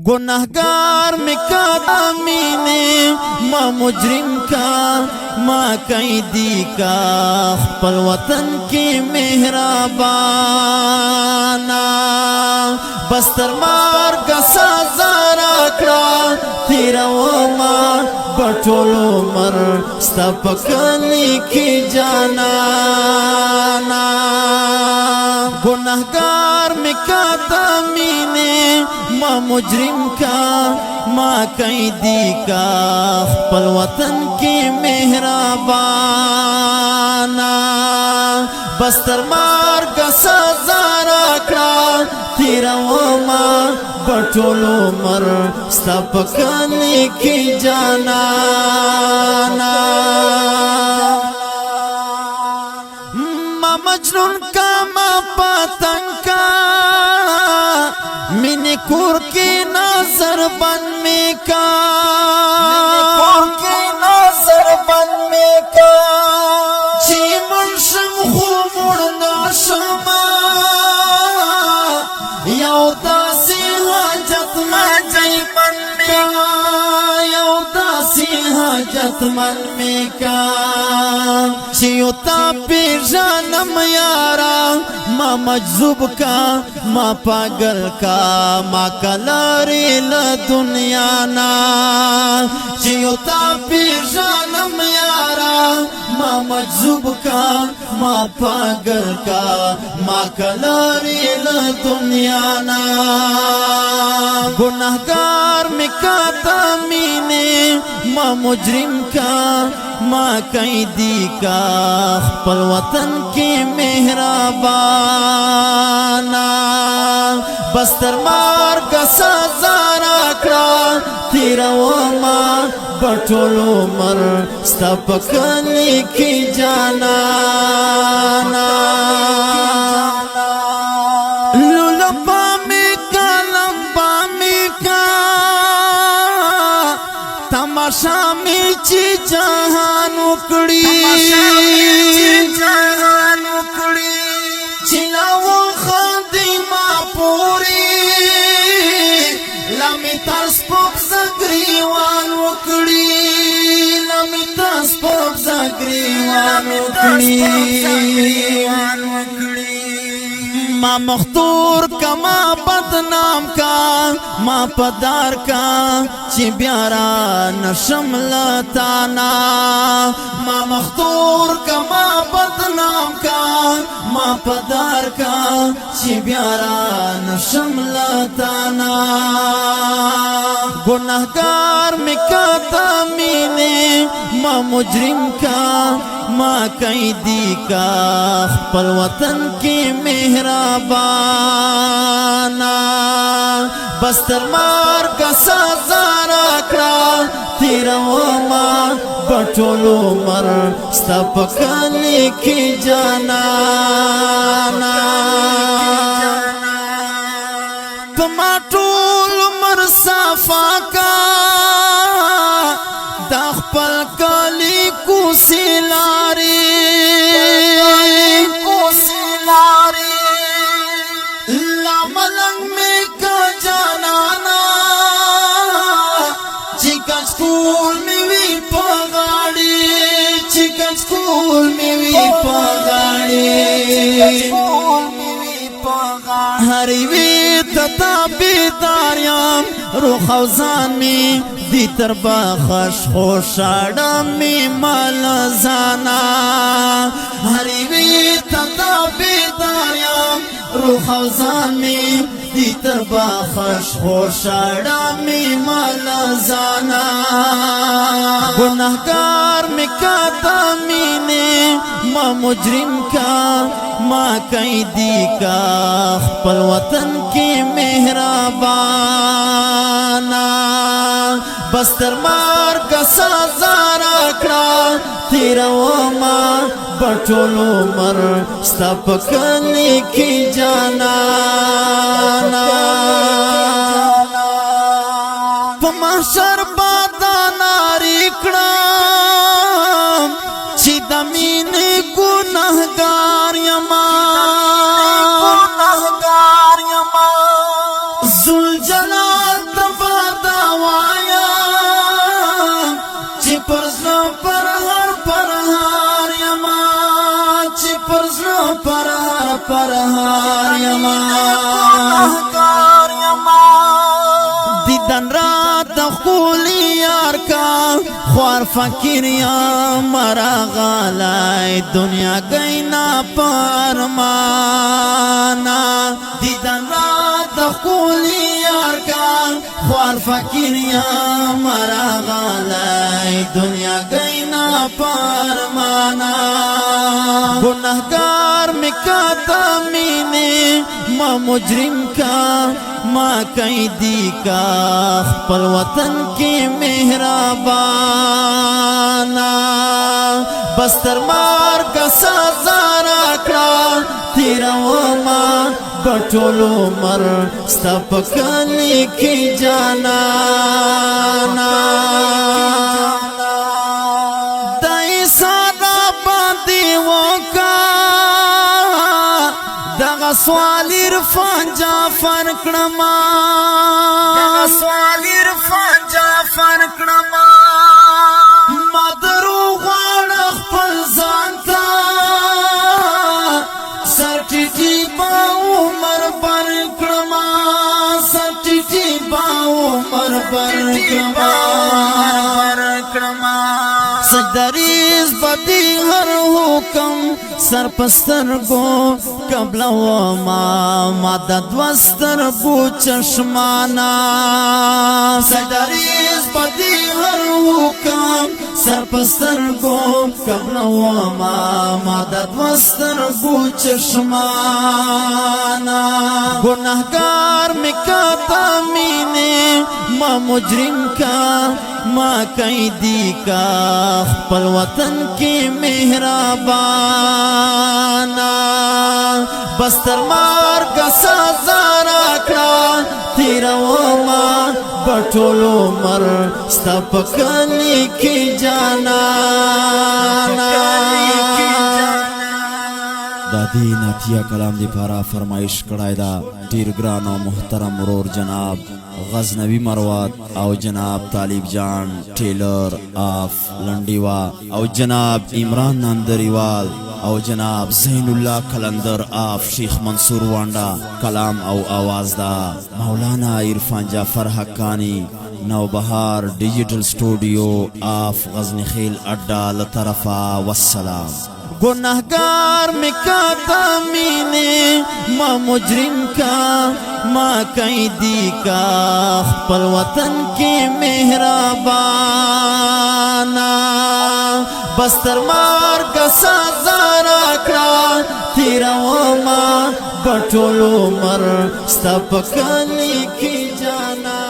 गुनाहगार में का अमीने माँ मुजरिम का माँ कैदी का खपल वतन की मेहरबाना बस्तर मार का साजा राखड़ा तेरा वो माँ बटोलो मर स्तपकली की जाना गुनाहगार में का तमीने माँ मुजरिम का माँ कैदी का खपल वतन की मेहरबाना बस्तर मार का साजा राखड़ा तेरा वो माँ बटोलो मर स्तपकली की जाना माँ मजनून का माँ पतंग का मिनी कुर की नजर बन में का जी मनशम खूमुड़ नाशमा यौदा सी हाजत में जई मन में यौदा सी हाजत मन में का चियोता पे जानम यारा माँ मजजुब का माँ पागल का माँ कलारी ल दुनिया ना चियोता पे जानम यारा माँ मजजुब का माँ पागल का माँ कलारी ल दुनिया ना गुनाहगार में का तमीने माँ मुजरिम का माँ कैदी का खपल वतन की मेहरबाना बस्तर मार का साजा राखड़ा तेरा वो माँ बटोलो मर स्तपकली की जाना लुलपा में का लंबा में का तमाशा में ची जहान उकड़ी चिलाओ खादिमा पूरी लमिता स्पोक जगरीवान उकड़ी लमिता स्पोक जगरीवान उकड़ी माँ मखतूर का माँ बदनाम का माँ पदार का चिब्यारा नशम लताना माँ मखतूर का माँ बदनाम का माँ पदार का चिब्यारा नशम लताना गुनाहगार में का तमीने माँ मुजरिम का माँ कैदी का खपल वतन की मेहरबाना बस्तर मार का साजा राखड़ा तेरा वो माँ बटोलो मर स्तपकली की जाना टमाटोल मर साफा का दखपल काली कुसिलारी लामलंग में का जाना चिकन स्कूल में भी पगाड़ी चिकन स्कूल में भी पगाड़ी हरीवी तता बेदारियाम रुखौजान में दी तरबा खश खोशाड़ा में मालजाना हरीवी तता बेदारियाम रुखौजान में दी तरबा खश खोशाड़ा में मालजाना गुनाहगार में का तमीने माँ मुजरिम का माँ कैदी का खपल वतन की मेहरबाना बस्तर मार का साजा राखड़ा तेरा वो माँ बटोलो मर स्तपकली की जाना पमाशर बादा नारी कड़ा चिदमीन गुनाहगार यमा जुल जलाल پرهار یما دیدن رات خولی یار کا خوار فقیر یا مرا غالای دنیا گینا پرمانا دیدن رات خولی یار کا خوار فقیر یا مرا غالای دنیا گینا پرمانا گناہگار میں کاتا مینے ما مجرم کا ما قیدی کا خپل وطن کی مہربانا بستر مار کا سزا راکڑا تیرا وما بٹولو مر ستپکلی کی جانانا دائی سادا باندی وکا دغا سوالی رفان جعفر کرما مدرو غوان اخپل زانتا سرٹیٹی باو مر پر کرما سرٹیٹی باو مر پر کرما سجدریز بدی ہر حکم سر پستر گو قبل وما مدد وستر گو چشمانا سجدریز بدی ہر حکم سر پستر گو قبل وما مدد وستر گو چشمانا گناہگار میں کاتا مینے ما مجرم کا ما قیدی کا خپل وطن کی مہربانا بستر مار کا سزا راکڑا تیرا وما بٹولو مر ستپکلی کی جانانا دادی ناتیہ کلام دی پارا فرمائش کڑائی دا ډیر ګران او محترم ورور جناب غزنوی مروات او جناب طالب جان ٹیلر آف لنڈیوا او جناب عمران ناندریوال او جناب زین اللہ کلندر آف شیخ منصور وانڈا کلام او آواز دا مولانا عرفان جعفر حقانی نوبہار ڈیجیٹل سٹوڈیو آف غزنی خیل اڈا لطرفا والسلام گناہگار میں کاتا مینے ما مجرم کا ما قیدی کا خپل وطن کی مہربانا بستر مار کا سزا راکڑا تیرا وما بٹولو مر ستپکلی کی جانا